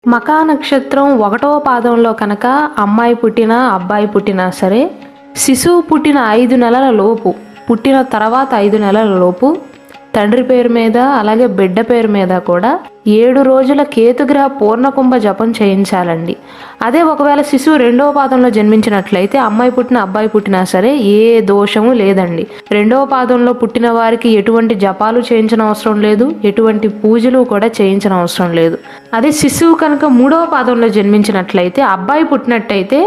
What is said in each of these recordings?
మకా నక్షత్రం 1వ పాదంలో కనుక అమ్మాయి పుట్టినా అబ్బాయి పుట్టినా సరే, శిశువు పుట్టిన 5 నెలల లోపు, పుట్టిన తర్వాత 5 నెలల లోపు తండ్రి పేరు మీద అలాగే బిడ్డ పేరు మీద కూడా 7 రోజుల కేతుగ్రహ పూర్ణకుంభ జపం చేయించాలండి. అదే ఒకవేళ శిశువు 2వ పాదంలో జన్మించినట్లయితే అమ్మాయి పుట్టిన అబ్బాయి పుట్టినా సరే ఏ దోషము లేదండి. 2వ పాదంలో పుట్టిన వారికి ఎటువంటి జపాలు చేయించిన అవసరం లేదు, ఎటువంటి పూజలు కూడా చేయించిన అవసరం లేదు. అదే శిశువు కనుక 3వ పాదంలో జన్మించినట్లయితే అబ్బాయి పుట్టినట్టయితే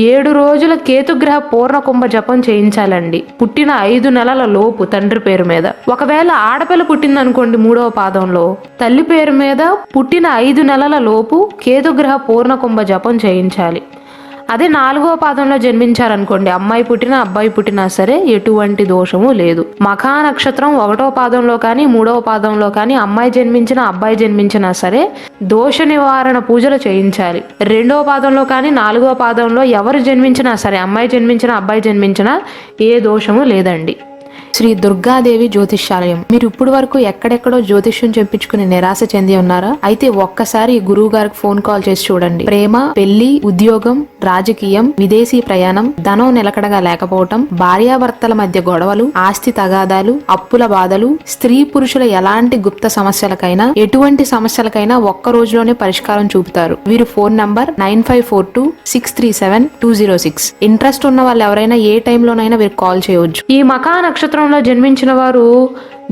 7 రోజుల కేతుగ్రహ పూర్ణకుంభ జపం చేయించాలండి, పుట్టిన 5 నెలల లోపు తండ్రి పేరు మీద. ఒకవేళ ఆడపిల్ల పుట్టిందనుకోండి 3వ పాదంలో, తల్లి పేరు మీద పుట్టిన 5 నెలల లోపు కేతుగ్రహ పూర్ణకుంభ జపం చేయించాలి. అదే 4వ పాదంలో జన్మించారనుకోండి, అమ్మాయి పుట్టినా అబ్బాయి పుట్టినా సరే ఎటువంటి దోషము లేదు. మఖా నక్షత్రం 1వ పాదంలో కానీ 3వ పాదంలో కానీ అమ్మాయి జన్మించినా అబ్బాయి జన్మించినా సరే దోష నివారణ పూజలు చేయించాలి. 2వ పాదంలో కానీ 4వ పాదంలో ఎవరు జన్మించినా సరే, అమ్మాయి జన్మించినా అబ్బాయి జన్మించినా ఏ దోషము లేదండి. శ్రీ దుర్గాదేవి జ్యోతిష్యాలయం. మీరు ఇప్పుడు వరకు ఎక్కడెక్కడో జ్యోతిష్యం చెప్పించుకుని నిరాశ చెంది ఉన్నారా? అయితే ఒక్కసారి గురువు గారికి ఫోన్ కాల్ చేసి చూడండి. ప్రేమ, పెళ్లి, ఉద్యోగం, రాజకీయం, విదేశీ ప్రయాణం, ధనం నిలకడగా లేకపోవటం, భార్యాభర్తల మధ్య గొడవలు, ఆస్తి తగాదాలు, అప్పుల బాధలు, స్త్రీ పురుషుల ఎలాంటి గుప్త సమస్యలకైనా ఎటువంటి సమస్యలకైనా ఒక్క రోజులోనే పరిష్కారం చూపుతారు. వీరు ఫోన్ నంబర్ 9542637206. ఇంట్రెస్ట్ ఉన్న వాళ్ళు ఎవరైనా ఏ టైంలోనైనా వీరికి కాల్ చేయవచ్చు. ఈ మకా నక్షత్రంలో జన్మించిన వారు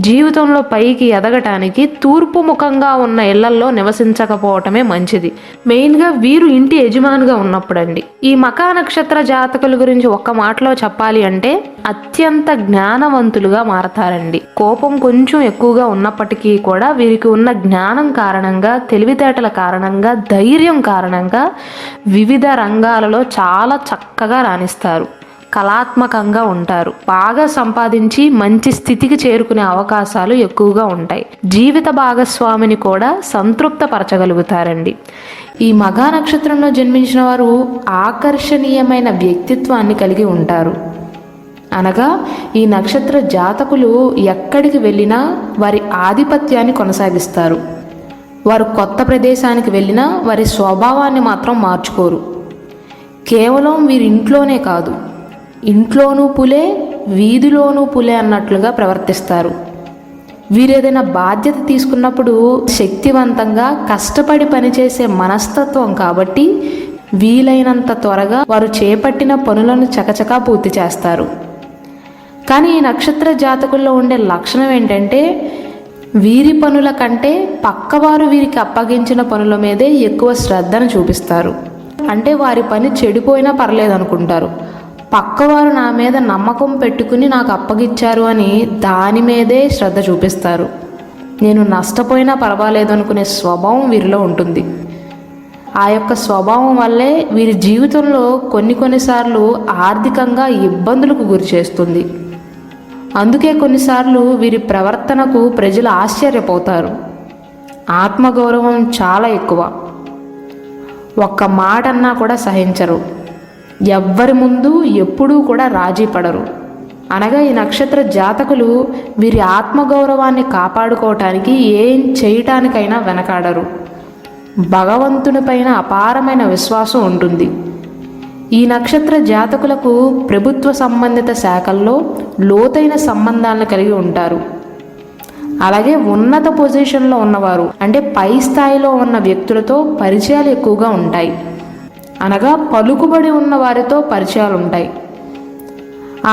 జీవితంలో పైకి ఎదగటానికి తూర్పు ముఖంగా ఉన్న ఇళ్లల్లో నివసించకపోవటమే మంచిది. మెయిన్గా వీరు ఇంటి యజమానిగా ఉన్నప్పుడండి. ఈ మకా నక్షత్ర జాతకుల గురించి ఒక్క మాటలో చెప్పాలి అంటే అత్యంత జ్ఞానవంతులుగా మారతారండి. కోపం కొంచెం ఎక్కువగా ఉన్నప్పటికీ కూడా వీరికి ఉన్న జ్ఞానం కారణంగా, తెలివితేటల కారణంగా, ధైర్యం కారణంగా వివిధ రంగాలలో చాలా చక్కగా రాణిస్తారు. కళాత్మకంగా ఉంటారు. బాగా సంపాదించి మంచి స్థితికి చేరుకునే అవకాశాలు ఎక్కువగా ఉంటాయి. జీవిత భాగస్వామిని కూడా సంతృప్తపరచగలుగుతారండి. ఈ మఘా నక్షత్రంలో జన్మించిన వారు ఆకర్షణీయమైన వ్యక్తిత్వాన్ని కలిగి ఉంటారు. అనగా ఈ నక్షత్ర జాతకులు ఎక్కడికి వెళ్ళినా వారి ఆధిపత్యాన్ని కొనసాగిస్తారు. వారు కొత్త ప్రదేశానికి వెళ్ళినా వారి స్వభావాన్ని మాత్రం మార్చుకోరు. కేవలం వీరి ఇంట్లోనే కాదు, ఇంట్లోనూ పులే, వీధిలోనూ పులే అన్నట్లుగా ప్రవర్తిస్తారు. వీరేదైనా బాధ్యత తీసుకున్నప్పుడు శక్తివంతంగా కష్టపడి పనిచేసే మనస్తత్వం కాబట్టి వీలైనంత త్వరగా వారు చేపట్టిన పనులను చకచకా పూర్తి చేస్తారు. కానీ ఈ నక్షత్ర జాతకుల్లో ఉండే లక్షణం ఏంటంటే వీరి పనుల కంటే పక్కవారు వీరికి అప్పగించిన పనుల మీదే ఎక్కువ శ్రద్ధను చూపిస్తారు. అంటే వారి పని చెడిపోయినా పర్లేదు అనుకుంటారు. పక్కవారు నా మీద నమ్మకం పెట్టుకుని నాకు అప్పగిచ్చారు అని దాని మీదే శ్రద్ధ చూపిస్తారు. నేను నష్టపోయినా పర్వాలేదు అనుకునే స్వభావం వీరిలో ఉంటుంది. ఆ యొక్క స్వభావం వల్లే వీరి జీవితంలో కొన్నిసార్లు ఆర్థికంగా ఇబ్బందులకు గురి చేస్తుంది. అందుకే కొన్నిసార్లు వీరి ప్రవర్తనకు ప్రజలు ఆశ్చర్యపోతారు. ఆత్మగౌరవం చాలా ఎక్కువ. ఒక్క మాట అన్నా కూడా సహించరు. ఎవ్వరి ముందు ఎప్పుడూ కూడా రాజీ పడరు. అనగా ఈ నక్షత్ర జాతకులు వీరి ఆత్మగౌరవాన్ని కాపాడుకోవటానికి ఏం చేయటానికైనా వెనకాడరు. భగవంతునిపైన అపారమైన విశ్వాసం ఉంటుంది. ఈ నక్షత్ర జాతకులకు ప్రభుత్వ సంబంధిత శాఖల్లో లోతైన సంబంధాలను కలిగి ఉంటారు. అలాగే ఉన్నత పొజిషన్లో ఉన్నవారు అంటే పై స్థాయిలో ఉన్న వ్యక్తులతో పరిచయాలు ఎక్కువగా ఉంటాయి. అనగా పలుకుబడి ఉన్న వారితో పరిచయాలు ఉంటాయి.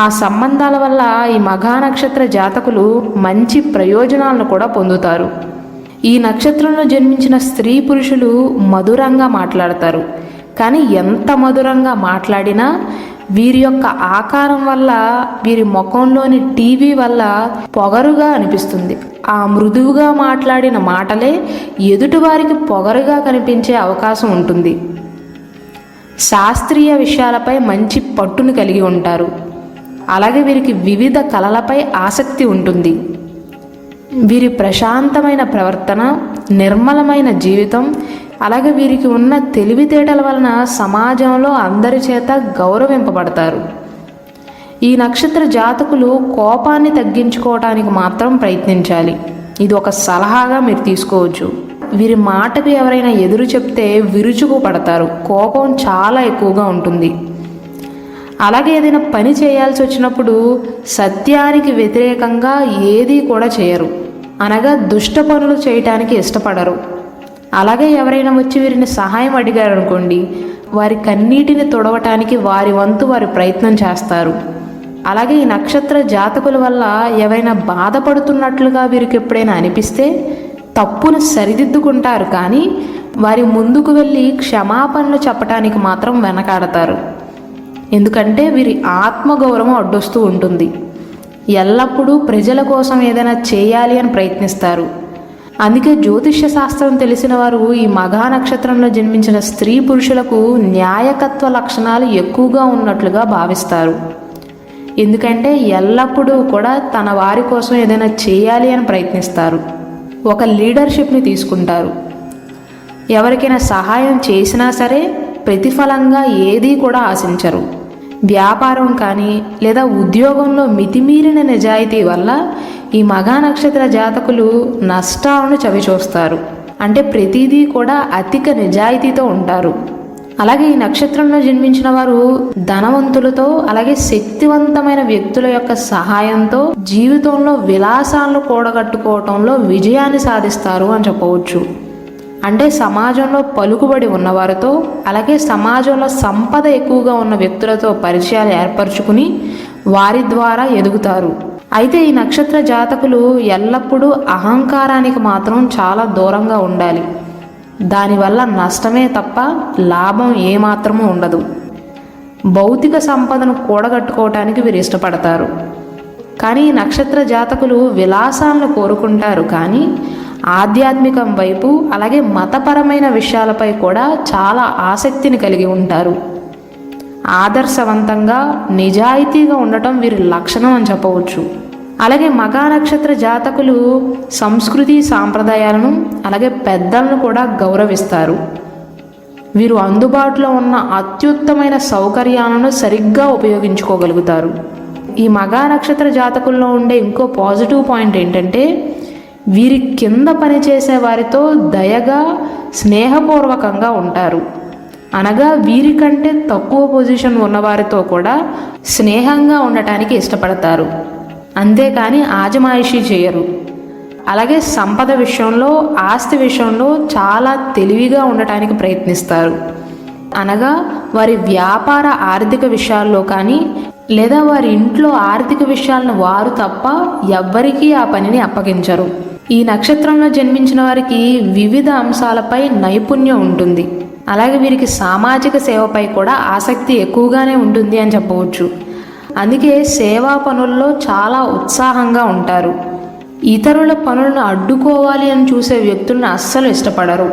ఆ సంబంధాల వల్ల ఈ మఘా నక్షత్ర జాతకులు మంచి ప్రయోజనాలను కూడా పొందుతారు. ఈ నక్షత్రంలో జన్మించిన స్త్రీ పురుషులు మధురంగా మాట్లాడతారు. కానీ ఎంత మధురంగా మాట్లాడినా వీరి యొక్క ఆకారం వల్ల, వీరి ముఖంలోని టీవీ వల్ల పొగరుగా అనిపిస్తుంది. ఆ మృదువుగా మాట్లాడిన మాటలే ఎదుటివారికి పొగరుగా కనిపించే అవకాశం ఉంటుంది. శాస్త్రీయ విషయాలపై మంచి పట్టును కలిగి ఉంటారు. అలాగే వీరికి వివిధ కళలపై ఆసక్తి ఉంటుంది. వీరి ప్రశాంతమైన ప్రవర్తన, నిర్మలమైన జీవితం, అలాగే వీరికి ఉన్న తెలివితేటల వలన సమాజంలో అందరి చేత గౌరవింపబడతారు. ఈ నక్షత్ర జాతకులు కోపాన్ని తగ్గించుకోవటానికి మాత్రం ప్రయత్నించాలి. ఇది ఒక సలహాగా మీరు తీసుకోవచ్చు. వీరి మాటకు ఎవరైనా ఎదురు చెప్తే విరుచుకు పడతారు, కోపం చాలా ఎక్కువగా ఉంటుంది. అలాగే ఏదైనా పని చేయాల్సి వచ్చినప్పుడు సత్యానికి వ్యతిరేకంగా ఏదీ కూడా చేయరు, అనగా దుష్ట పనులు చేయటానికి ఇష్టపడరు. అలాగే ఎవరైనా వచ్చి వీరిని సహాయం అడిగారు అనుకోండి, వారి కన్నీటిని తుడవటానికి వారి వంతు వారి ప్రయత్నం చేస్తారు. అలాగే ఈ నక్షత్ర జాతకుల వల్ల ఎవరైనా బాధపడుతున్నట్లుగా వీరికి ఎప్పుడైనా అనిపిస్తే తప్పును సరిదిద్దుకుంటారు, కానీ వారి ముందుకు వెళ్ళి క్షమాపణలు చెప్పటానికి మాత్రం వెనకాడతారు. ఎందుకంటే వీరి ఆత్మగౌరవం అడ్డొస్తూ ఉంటుంది. ఎల్లప్పుడూ ప్రజల కోసం ఏదైనా చేయాలి అని ప్రయత్నిస్తారు. అందుకే జ్యోతిష్య శాస్త్రం తెలిసిన వారు ఈ మఘా నక్షత్రంలో జన్మించిన స్త్రీ పురుషులకు న్యాయకత్వ లక్షణాలు ఎక్కువగా ఉన్నట్లుగా భావిస్తారు. ఎందుకంటే ఎల్లప్పుడూ కూడా తన వారి కోసం ఏదైనా చేయాలి అని ప్రయత్నిస్తారు. ఒక లీడర్షిప్ని తీసుకుంటారు. ఎవరికైనా సహాయం చేసినా సరే ప్రతిఫలంగా ఏదీ కూడా ఆశించరు. వ్యాపారం కానీ లేదా ఉద్యోగంలో మితిమీరిన నిజాయితీ వల్ల ఈ మఘా నక్షత్ర జాతకులు నష్టాలను చవిచూస్తారు. అంటే ప్రతిదీ కూడా అధిక నిజాయితీతో ఉంటారు. అలాగే ఈ నక్షత్రంలో జన్మించిన వారు ధనవంతులతో అలాగే శక్తివంతమైన వ్యక్తుల యొక్క సహాయంతో జీవితంలో విలాసాలను కూడగట్టుకోవటంలో విజయాన్ని సాధిస్తారు అని చెప్పవచ్చు. అంటే సమాజంలో పలుకుబడి ఉన్నవారితో అలాగే సమాజంలో సంపద ఎక్కువగా ఉన్న వ్యక్తులతో పరిచయాలు ఏర్పరచుకుని వారి ద్వారా ఎదుగుతారు. అయితే ఈ నక్షత్ర జాతకులు ఎల్లప్పుడూ అహంకారానికి మాత్రం చాలా దూరంగా ఉండాలి. దానివల్ల నష్టమే తప్ప లాభం ఏమాత్రమూ ఉండదు. భౌతిక సంపదను కూడగట్టుకోవటానికి వీరు ఇష్టపడతారు. కానీ ఈ నక్షత్ర జాతకులు విలాసాలను కోరుకుంటారు, కానీ ఆధ్యాత్మికం వైపు అలాగే మతపరమైన విషయాలపై కూడా చాలా ఆసక్తిని కలిగి ఉంటారు. ఆదర్శవంతంగా నిజాయితీగా ఉండటం వీరి లక్షణం అని చెప్పవచ్చు. అలాగే మఘా నక్షత్ర జాతకులు సంస్కృతి సాంప్రదాయాలను అలాగే పెద్దలను కూడా గౌరవిస్తారు. వీరు అందుబాటులో ఉన్న అత్యుత్తమైన సౌకర్యాలను సరిగ్గా ఉపయోగించుకోగలుగుతారు. ఈ మఘా నక్షత్ర జాతకుల్లో ఉండే ఇంకో పాజిటివ్ పాయింట్ ఏంటంటే వీరి కింద పనిచేసే వారితో దయగా స్నేహపూర్వకంగా ఉంటారు. అనగా వీరికంటే తక్కువ పొజిషన్ ఉన్నవారితో కూడా స్నేహంగా ఉండటానికి ఇష్టపడతారు, అంతేకాని ఆజమాయిషీ చేయరు. అలాగే సంపద విషయంలో ఆస్తి విషయంలో చాలా తెలివిగా ఉండటానికి ప్రయత్నిస్తారు. అనగా వారి వ్యాపార ఆర్థిక విషయాల్లో కానీ లేదా వారి ఇంట్లో ఆర్థిక విషయాలను వారు తప్ప ఎవ్వరికీ ఆ పనిని అప్పగించరు. ఈ నక్షత్రంలో జన్మించిన వారికి వివిధ అంశాలపై నైపుణ్యం ఉంటుంది. అలాగే వీరికి సామాజిక సేవపై కూడా ఆసక్తి ఎక్కువగానే ఉంటుంది అని చెప్పవచ్చు. అందుకే సేవా పనుల్లో చాలా ఉత్సాహంగా ఉంటారు. ఇతరుల పనులను అడ్డుకోవాలి అని చూసే వ్యక్తులను అస్సలు ఇష్టపడరు.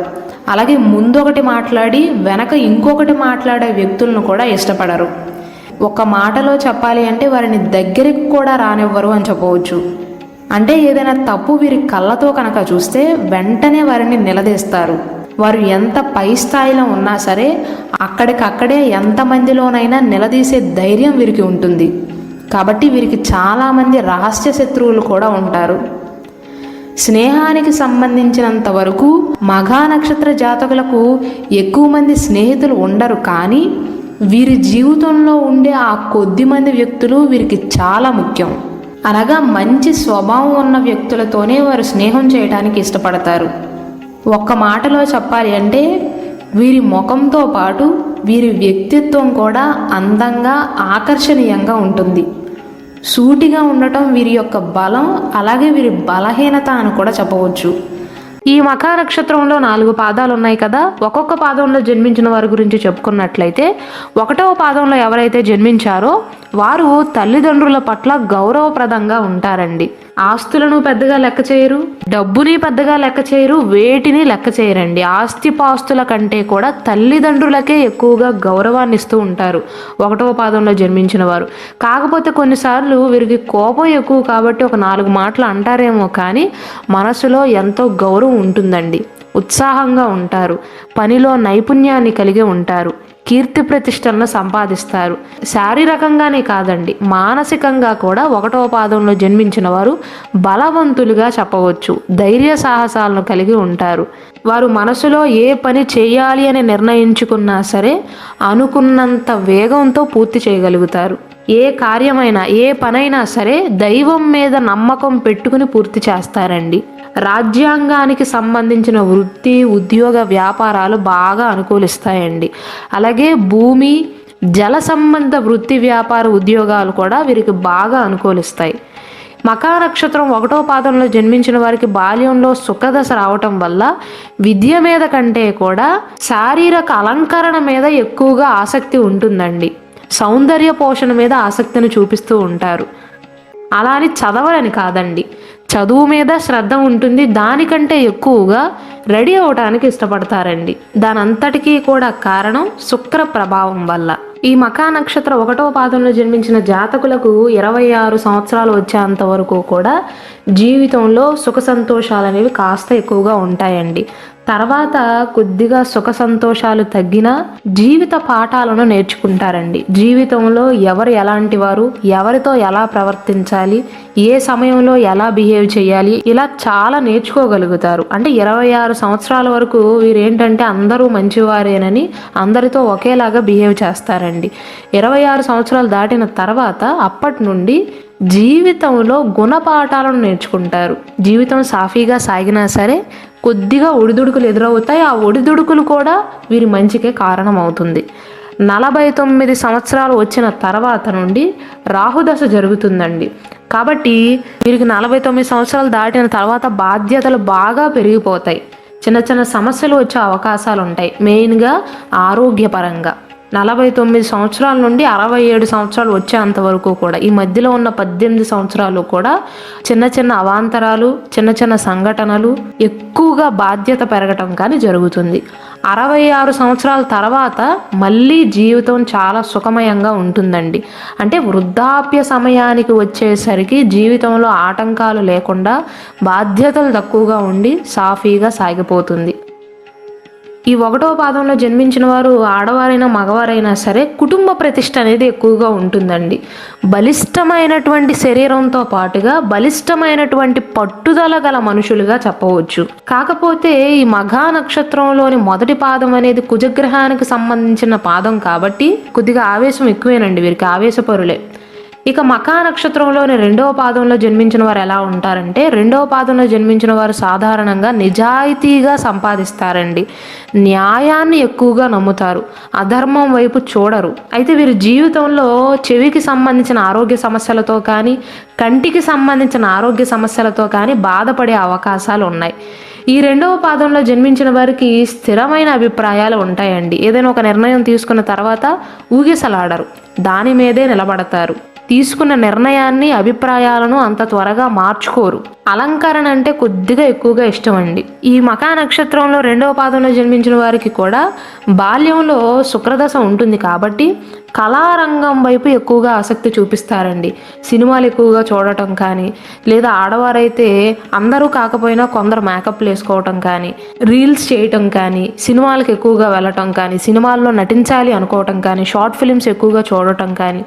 అలాగే ముందొకటి మాట్లాడి వెనక ఇంకొకటి మాట్లాడే వ్యక్తులను కూడా ఇష్టపడరు. ఒక మాటలో చెప్పాలి అంటే వారిని దగ్గరికి కూడా రానివ్వరు అని చెప్పవచ్చు. అంటే ఏదైనా తప్పు వీరి కళ్ళతో కనుక చూస్తే వెంటనే వారిని నిలదీస్తారు. వారు ఎంత పై స్థాయిలో ఉన్నా సరే అక్కడికక్కడే ఎంతమందిలోనైనా నిలదీసే ధైర్యం వీరికి ఉంటుంది. కాబట్టి వీరికి చాలామంది రహస్య శత్రువులు కూడా ఉంటారు. స్నేహానికి సంబంధించినంత వరకు మఘా నక్షత్ర జాతకులకు ఎక్కువ మంది స్నేహితులు ఉండరు, కానీ వీరి జీవితంలో ఉండే ఆ కొద్ది మంది వ్యక్తులు వీరికి చాలా ముఖ్యం. అనగా మంచి స్వభావం ఉన్న వ్యక్తులతోనే వారు స్నేహం చేయడానికి ఇష్టపడతారు. ఒక్క మాటలో చెప్పాలి అంటే వీరి ముఖంతో పాటు వీరి వ్యక్తిత్వం కూడా అందంగా ఆకర్షణీయంగా ఉంటుంది. సూటిగా ఉండటం వీరి యొక్క బలం, అలాగే వీరి బలహీనత అని కూడా చెప్పవచ్చు. ఈ మఖా నక్షత్రంలో 4 పాదాలు ఉన్నాయి కదా. ఒక్కొక్క పాదంలో జన్మించిన వారి గురించి చెప్పుకున్నట్లయితే 1వ పాదంలో ఎవరైతే జన్మించారో వారు తల్లిదండ్రుల పట్ల గౌరవప్రదంగా ఉంటారండి. ఆస్తులను పెద్దగా లెక్క చేయరు, డబ్బుని పెద్దగా లెక్క చేయరు, వేటిని లెక్క చేయరండి. ఆస్తిపాస్తుల కంటే కూడా తల్లిదండ్రులకే ఎక్కువగా గౌరవాన్ని ఇస్తూ ఉంటారు 1వ పాదంలో జన్మించిన వారు. కాకపోతే కొన్నిసార్లు వీరికి కోపం ఎక్కువ కాబట్టి ఒక 4 మాటలు అంటారేమో, కానీ మనసులో ఎంతో గౌరవం ఉంటుందండి. ఉత్సాహంగా ఉంటారు, పనిలో నైపుణ్యాన్ని కలిగి ఉంటారు, కీర్తి ప్రతిష్టలను సంపాదిస్తారు. శారీరకంగానే కాదండి, మానసికంగా కూడా 1వ పాదంలో జన్మించిన వారు బలవంతులుగా చెప్పవచ్చు. ధైర్య సాహసాలను కలిగి ఉంటారు. వారు మనసులో ఏ పని చేయాలి అని నిర్ణయించుకున్నా సరే అనుకున్నంత వేగంతో పూర్తి చేయగలుగుతారు. ఏ కార్యమైనా ఏ పనైనా సరే దైవం మీద నమ్మకం పెట్టుకుని పూర్తి చేస్తారండి. రాజ్యాంగానికి సంబంధించిన వృత్తి, ఉద్యోగ, వ్యాపారాలు బాగా అనుకూలిస్తాయండి. అలాగే భూమి, జల సంబంధ వృత్తి, వ్యాపార, ఉద్యోగాలు కూడా వీరికి బాగా అనుకూలిస్తాయి. మకా నక్షత్రం 1వ పాదంలో జన్మించిన వారికి బాల్యంలో సుఖదశ రావటం వల్ల విద్య మీద కంటే కూడా శారీరక అలంకరణ మీద ఎక్కువగా ఆసక్తి ఉంటుందండి. సౌందర్య పోషణ మీద ఆసక్తిని చూపిస్తూ ఉంటారు. అలా అని చదవరని కాదండి, చదువు మీద శ్రద్ధ ఉంటుంది. దానికంటే ఎక్కువగా రెడీ అవడానికి ఇష్టపడతారండి. దానంతటికీ కూడా కారణం శుక్ర ప్రభావం వల్ల. ఈ మకా నక్షత్ర 1వ పాదంలో జన్మించిన జాతకులకు 26 సంవత్సరాలు వచ్చేంత వరకు కూడా జీవితంలో సుఖ సంతోషాలు అనేవి కాస్త ఎక్కువగా ఉంటాయండి. తర్వాత కొద్దిగా సుఖ సంతోషాలు తగ్గినా జీవిత పాఠాలను నేర్చుకుంటారండి. జీవితంలో ఎవరు ఎలాంటి వారు, ఎవరితో ఎలా ప్రవర్తించాలి, ఏ సమయంలో ఎలా బిహేవ్ చేయాలి, ఇలా చాలా నేర్చుకోగలుగుతారు. అంటే 26 సంవత్సరాల వరకు వీరేంటంటే అందరూ మంచివారేనని అందరితో ఒకేలాగా బిహేవ్ చేస్తారండి. 26 సంవత్సరాలు దాటిన తర్వాత అప్పటి నుండి జీవితంలో గుణపాఠాలను నేర్చుకుంటారు. జీవితం సాఫీగా సాగినా సరే కొద్దిగా ఒడిదుడుకులు ఎదురవుతాయి. ఆ ఒడిదుడుకులు కూడా వీరి మంచికే కారణం అవుతుంది. 49 సంవత్సరాలు వచ్చిన తర్వాత నుండి రాహుదశ జరుగుతుందండి. కాబట్టి వీరికి 49 సంవత్సరాలు దాటిన తర్వాత బాధ్యతలు బాగా పెరిగిపోతాయి. చిన్న చిన్న సమస్యలు వచ్చే అవకాశాలు ఉంటాయి. మెయిన్గా ఆరోగ్యపరంగా 49 సంవత్సరాల నుండి 67 సంవత్సరాలు వచ్చేంత వరకు కూడా ఈ మధ్యలో ఉన్న 18 సంవత్సరాలు కూడా చిన్న చిన్న అవాంతరాలు, చిన్న చిన్న సంఘటనలు, ఎక్కువగా బాధ్యత పెరగటం కానీ జరుగుతుంది. 66 సంవత్సరాల తర్వాత మళ్ళీ జీవితం చాలా సుఖమయంగా ఉంటుందండి. అంటే వృద్ధాప్య సమయానికి వచ్చేసరికి జీవితంలో ఆటంకాలు లేకుండా బాధ్యతలు తక్కువగా ఉండి సాఫీగా సాగిపోతుంది. ఈ 1వ పాదంలో జన్మించిన వారు ఆడవారైనా మగవారైనా సరే కుటుంబ ప్రతిష్ట అనేది ఎక్కువగా ఉంటుందండి. బలిష్టమైనటువంటి శరీరంతో పాటుగా బలిష్టమైనటువంటి పట్టుదల గల మనుషులుగా చెప్పవచ్చు. కాకపోతే ఈ మఘా నక్షత్రంలోని మొదటి పాదం అనేది కుజగ్రహానికి సంబంధించిన పాదం కాబట్టి కొద్దిగా ఆవేశం ఎక్కువేనండి, వీరికి ఆవేశపరులే. ఇక మకా నక్షత్రంలోని 2వ పాదంలో జన్మించిన వారు ఎలా ఉంటారంటే, 2వ పాదంలో జన్మించిన వారు సాధారణంగా నిజాయితీగా సంపాదిస్తారండి. న్యాయాన్ని ఎక్కువగా నమ్ముతారు, అధర్మం వైపు చూడరు. అయితే వీరి జీవితంలో చెవికి సంబంధించిన ఆరోగ్య సమస్యలతో కానీ కంటికి సంబంధించిన ఆరోగ్య సమస్యలతో కానీ బాధపడే అవకాశాలు ఉన్నాయి. ఈ 2వ పాదంలో జన్మించిన వారికి స్థిరమైన అభిప్రాయాలు ఉంటాయండి. ఏదైనా ఒక నిర్ణయం తీసుకున్న తర్వాత ఊగిసలాడరు, దాని మీదే నిలబడతారు. తీసుకున్న నిర్ణయాన్ని, అభిప్రాయాలను అంత త్వరగా మార్చుకోరు. అలంకరణ అంటే కొద్దిగా ఎక్కువగా ఇష్టం అండి. ఈ మకా నక్షత్రంలో 2వ పాదంలో జన్మించిన వారికి కూడా బాల్యంలో శుక్రదశ ఉంటుంది కాబట్టి కళారంగం వైపు ఎక్కువగా ఆసక్తి చూపిస్తారండి. సినిమాలు ఎక్కువగా చూడటం కానీ, లేదా ఆడవారైతే అందరూ కాకపోయినా కొందరు మేకప్లు వేసుకోవటం కానీ, రీల్స్ చేయటం కానీ, సినిమాలకు ఎక్కువగా వెళ్ళటం కానీ, సినిమాల్లో నటించాలి అనుకోవటం కానీ, షార్ట్ ఫిలిమ్స్ ఎక్కువగా చూడటం కానీ,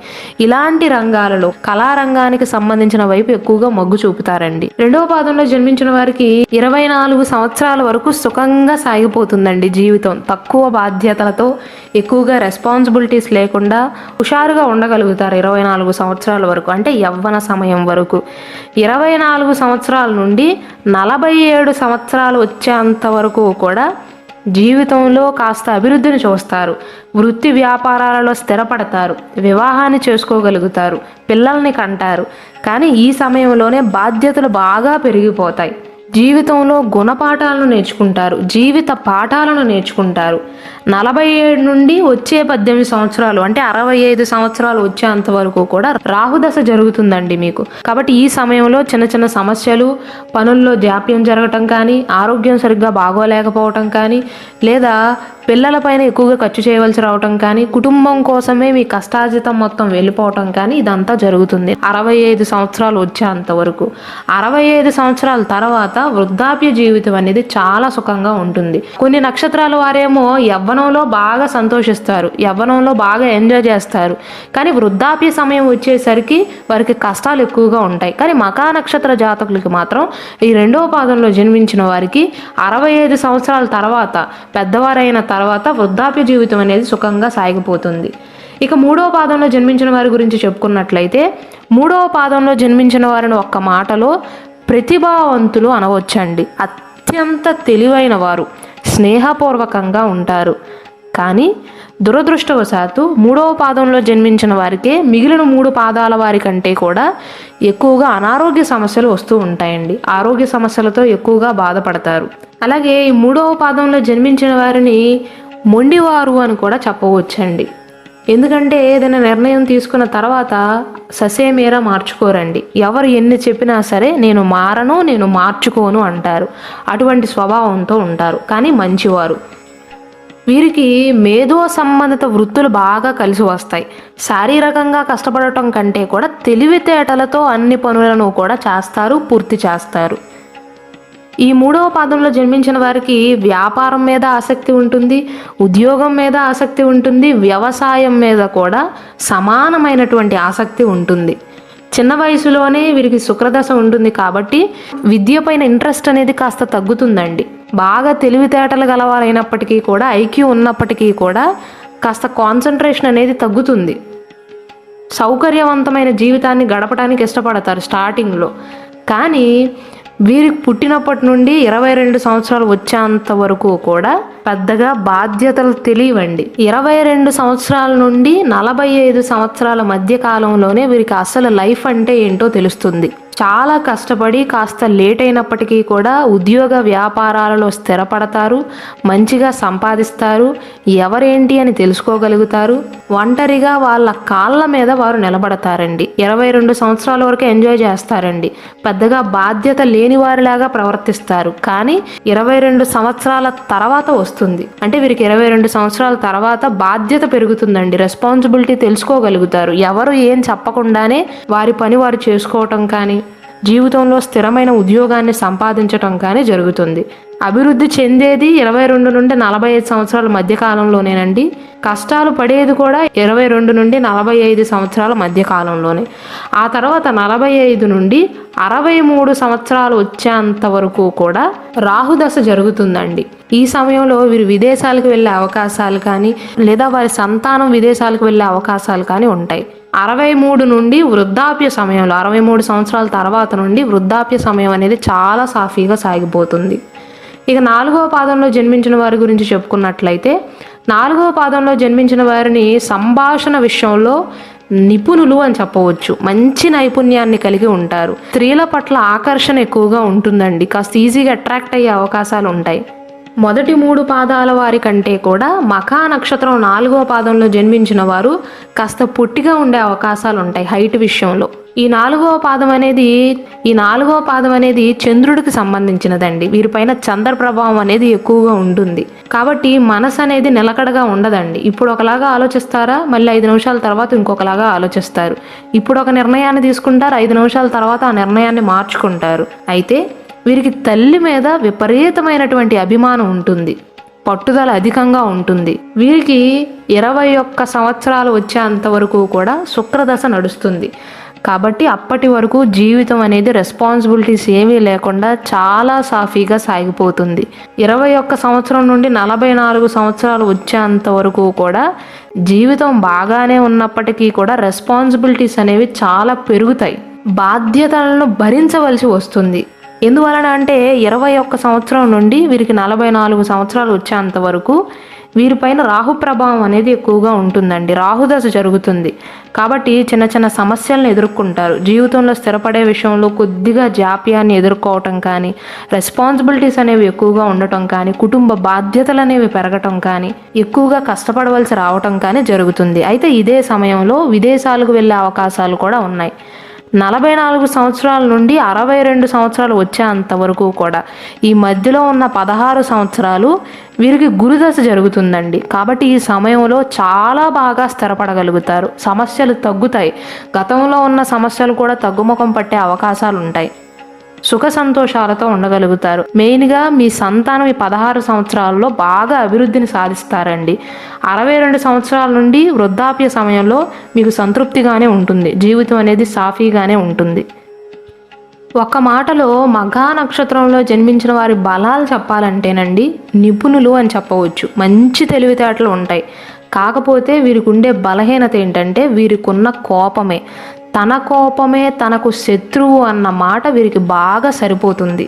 ఇలాంటి రంగాలలో కళారంగానికి సంబంధించిన వైపు ఎక్కువగా మొగ్గు చూపుతారండి. 2వ పాదంలో జన్మించిన వారికి 24 సంవత్సరాల వరకు సుఖంగా సాగిపోతుందండి జీవితం. తక్కువ బాధ్యతలతో, ఎక్కువగా రెస్పాన్సిబిలిటీస్ లేకుండా హుషారుగా ఉండగలుగుతారు 24 సంవత్సరాల వరకు, అంటే యవ్వన సమయం వరకు. 24 సంవత్సరాల నుండి 47 సంవత్సరాలు వచ్చేంత వరకు కూడా జీవితంలో కాస్త అభివృద్ధిని చూస్తారు. వృత్తి వ్యాపారాలలో స్థిరపడతారు, వివాహాన్ని చేసుకోగలుగుతారు, పిల్లల్ని కంటారు. కానీ ఈ సమయంలోనే బాధ్యతలు బాగా పెరిగిపోతాయి. జీవితంలో గుణపాఠాలను నేర్చుకుంటారు, జీవిత పాఠాలను నేర్చుకుంటారు. 47 నుండి వచ్చే 18 సంవత్సరాలు అంటే 65 సంవత్సరాలు వచ్చేంత వరకు కూడా రాహుదశ జరుగుతుందండి మీకు. కాబట్టి ఈ సమయంలో చిన్న చిన్న సమస్యలు, పనుల్లో జాప్యం జరగటం కానీ, ఆరోగ్యం సరిగ్గా బాగోలేకపోవటం కానీ, లేదా పిల్లలపైన ఎక్కువగా ఖర్చు చేయవలసి రావటం కానీ, కుటుంబం కోసమే మీ కష్టార్జితం మొత్తం వెళ్ళిపోవటం కానీ ఇదంతా జరుగుతుంది 65 సంవత్సరాలు వచ్చేంత వరకు. 65 సంవత్సరాల తర్వాత వృద్ధాప్య జీవితం అనేది చాలా సుఖంగా ఉంటుంది. కొన్ని నక్షత్రాల వారేమో యవ్వనంలో బాగా సంతోషిస్తారు, యవ్వనంలో బాగా ఎంజాయ్ చేస్తారు, కానీ వృద్ధాప్య సమయం వచ్చేసరికి వారికి కష్టాలు ఎక్కువగా ఉంటాయి. కానీ మఖా నక్షత్ర జాతకులకి మాత్రం ఈ 2వ పాదంలో జన్మించిన వారికి 65 సంవత్సరాల తర్వాత, పెద్దవారైన తర్వాత వృద్ధాప్య జీవితం అనేది సుఖంగా సాగిపోతుంది. ఇక 3వ పాదంలో జన్మించిన వారి గురించి చెప్పుకున్నట్లయితే, 3వ పాదంలో జన్మించిన వారిని ఒక్క మాటలో ప్రతిభావంతులు అనవచ్చండి. అత్యంత తెలివైన వారు, స్నేహపూర్వకంగా ఉంటారు. కానీ దురదృష్టవశాత్తు 3వ పాదంలో జన్మించిన వారికే మిగిలిన 3 పాదాల వారి కంటే కూడా ఎక్కువగా అనారోగ్య సమస్యలు వస్తూ ఉంటాయండి. ఆరోగ్య సమస్యలతో ఎక్కువగా బాధపడతారు. అలాగే ఈ 3వ పాదంలో జన్మించిన వారిని మొండివారు అని కూడా చెప్పవచ్చండి. ఎందుకంటే ఏదైనా నిర్ణయం తీసుకున్న తర్వాత ససేమీరా మార్చుకోరండి. ఎవరు ఎన్ని చెప్పినా సరే నేను మారను, నేను మార్చుకోను అంటారు. అటువంటి స్వభావంతో ఉంటారు, కానీ మంచివారు. వీరికి మేధో సంబంధిత వృత్తులు బాగా కలిసి వస్తాయి. శారీరకంగా కష్టపడటం కంటే కూడా తెలివితేటలతో అన్ని పనులను కూడా చేస్తారు, పూర్తి చేస్తారు. ఈ 3వ పాదంలో జన్మించిన వారికి వ్యాపారం మీద ఆసక్తి ఉంటుంది, ఉద్యోగం మీద ఆసక్తి ఉంటుంది, వ్యవసాయం మీద కూడా సమానమైనటువంటి ఆసక్తి ఉంటుంది. చిన్న వయసులోనే వీరికి శుక్రదశ ఉంటుంది కాబట్టి విద్య పైన ఇంట్రెస్ట్ అనేది కాస్త తగ్గుతుందండి. బాగా తెలివితేటలు గలవారైనప్పటికీ కూడా, ఐక్యూ ఉన్నప్పటికీ కూడా కాస్త కాన్సన్ట్రేషన్ అనేది తగ్గుతుంది. సౌకర్యవంతమైన జీవితాన్ని గడపడానికి ఇష్టపడతారు స్టార్టింగ్లో. కానీ వీరికి పుట్టినప్పటి నుండి 22 సంవత్సరాలు వచ్చేంత వరకు కూడా పెద్దగా బాధ్యతలు తెలియవండి. 22 సంవత్సరాల నుండి 45 సంవత్సరాల మధ్య కాలంలోనే వీరికి అసలు లైఫ్ అంటే ఏంటో తెలుస్తుంది. చాలా కష్టపడి కాస్త లేట్ అయినప్పటికీ కూడా ఉద్యోగ వ్యాపారాలలో స్థిరపడతారు, మంచిగా సంపాదిస్తారు, ఎవరేంటి అని తెలుసుకోగలుగుతారు, ఒంటరిగా వాళ్ళ కాళ్ళ మీద వారు నిలబడతారండి. 22 సంవత్సరాల వరకు ఎంజాయ్ చేస్తారండి. పెద్దగా బాధ్యత లేని వారిలాగా ప్రవర్తిస్తారు. కానీ 22 సంవత్సరాల తర్వాత వస్తుంది, అంటే వీరికి 22 సంవత్సరాల తర్వాత బాధ్యత పెరుగుతుందండి. రెస్పాన్సిబిలిటీ తెలుసుకోగలుగుతారు. ఎవరు ఏం చెప్పకుండానే వారి పని వారు చేసుకోవటం కానీ, జీవితంలో స్థిరమైన ఉద్యోగాన్ని సంపాదించటం కానీ జరుగుతుంది. అభివృద్ధి చెందేది 22 నుండి 45 సంవత్సరాల మధ్య కాలంలోనేనండి. కష్టాలు పడేది కూడా 22 నుండి 45 సంవత్సరాల మధ్య కాలంలోనే. ఆ తర్వాత 45 నుండి 63 సంవత్సరాలు వచ్చేంత వరకు కూడా రాహుదశ జరుగుతుందండి. ఈ సమయంలో వీరు విదేశాలకు వెళ్ళే అవకాశాలు కానీ, లేదా వారి సంతానం విదేశాలకు వెళ్ళే అవకాశాలు కానీ ఉంటాయి. 63 నుండి వృద్ధాప్య సమయంలో, 63 సంవత్సరాల తర్వాత నుండి వృద్ధాప్య సమయం అనేది చాలా సాఫీగా సాగిపోతుంది. ఇక 4వ పాదంలో జన్మించిన వారి గురించి చెప్పుకున్నట్లయితే, 4వ పాదంలో జన్మించిన వారిని సంభాషణ విషయంలో నిపుణులు అని చెప్పవచ్చు. మంచి నైపుణ్యాన్ని కలిగి ఉంటారు. స్త్రీల పట్ల ఆకర్షణ ఎక్కువగా ఉంటుందండి. కాస్త ఈజీగా అట్రాక్ట్ అయ్యే అవకాశాలు ఉంటాయి. మొదటి 3 పాదాల వారి కంటే కూడా మఖా నక్షత్రం 4వ పాదంలో జన్మించిన వారు కాస్త పొట్టిగా ఉండే అవకాశాలు ఉంటాయి హైట్ విషయంలో. ఈ 4వ పాదం అనేది చంద్రుడికి సంబంధించినదండి. వీరిపైన చంద్ర ప్రభావం అనేది ఎక్కువగా ఉంటుంది. కాబట్టి మనసు అనేది నిలకడగా ఉండదండి. ఇప్పుడు ఒకలాగా ఆలోచిస్తారా, మళ్ళీ 5 నిమిషాల తర్వాత ఇంకొకలాగా ఆలోచిస్తారు. ఇప్పుడు ఒక నిర్ణయాన్ని తీసుకుంటారు, 5 నిమిషాల తర్వాత ఆ నిర్ణయాన్ని మార్చుకుంటారు. అయితే వీరికి తల్లి మీద విపరీతమైనటువంటి అభిమానం ఉంటుంది, పట్టుదల అధికంగా ఉంటుంది. వీరికి 21 సంవత్సరాలు వచ్చేంత వరకు కూడా శుక్రదశ నడుస్తుంది. కాబట్టి అప్పటి వరకు జీవితం అనేది రెస్పాన్సిబిలిటీస్ ఏమీ లేకుండా చాలా సాఫీగా సాగిపోతుంది. 21 సంవత్సరం నుండి 44 సంవత్సరాలు వచ్చేంత వరకు కూడా జీవితం బాగానే ఉన్నప్పటికీ కూడా రెస్పాన్సిబిలిటీస్ అనేవి చాలా పెరుగుతాయి. బాధ్యతలను భరించవలసి వస్తుంది. ఎందువలన అంటే 21 సంవత్సరం నుండి వీరికి 44 సంవత్సరాలు వచ్చేంత వరకు వీరిపైన రాహు ప్రభావం అనేది ఎక్కువగా ఉంటుందండి. రాహుదశ జరుగుతుంది. కాబట్టి చిన్న చిన్న సమస్యలను ఎదుర్కొంటారు. జీవితంలో స్థిరపడే విషయంలో కొద్దిగా జాప్యాన్ని ఎదుర్కోవటం కానీ, రెస్పాన్సిబిలిటీస్ అనేవి ఎక్కువగా ఉండటం కానీ, కుటుంబ బాధ్యతలు అనేవి పెరగటం కానీ, ఎక్కువగా కష్టపడవలసి రావటం కానీ జరుగుతుంది. అయితే ఇదే సమయంలో విదేశాలకు వెళ్ళే అవకాశాలు కూడా ఉన్నాయి. 44 సంవత్సరాల నుండి 62 సంవత్సరాలు వచ్చేంత వరకు కూడా ఈ మధ్యలో ఉన్న 16 సంవత్సరాలు వీరికి గురుదశ జరుగుతుందండి. కాబట్టి ఈ సమయంలో చాలా బాగా స్థిరపడగలుగుతారు, సమస్యలు తగ్గుతాయి, గతంలో ఉన్న సమస్యలు కూడా తగ్గుముఖం పట్టే అవకాశాలు ఉంటాయి, సుఖ సంతోషాలతో ఉండగలుగుతారు. మెయిన్గా మీ సంతానం ఈ 16 సంవత్సరాల్లో బాగా అభివృద్ధిని సాధిస్తారండి. 62 సంవత్సరాల నుండి వృద్ధాప్య సమయంలో మీకు సంతృప్తిగానే ఉంటుంది, జీవితం అనేది సాఫీగానే ఉంటుంది. ఒక్క మాటలో మఘా నక్షత్రంలో జన్మించిన వారి బలాలు చెప్పాలంటేనండి నిపుణులు అని చెప్పవచ్చు. మంచి తెలివితేటలు ఉంటాయి. కాకపోతే వీరికి ఉండే బలహీనత ఏంటంటే వీరికున్న కోపమే. తన కోపమే తనకు శత్రువు అన్న మాట వీరికి బాగా సరిపోతుంది.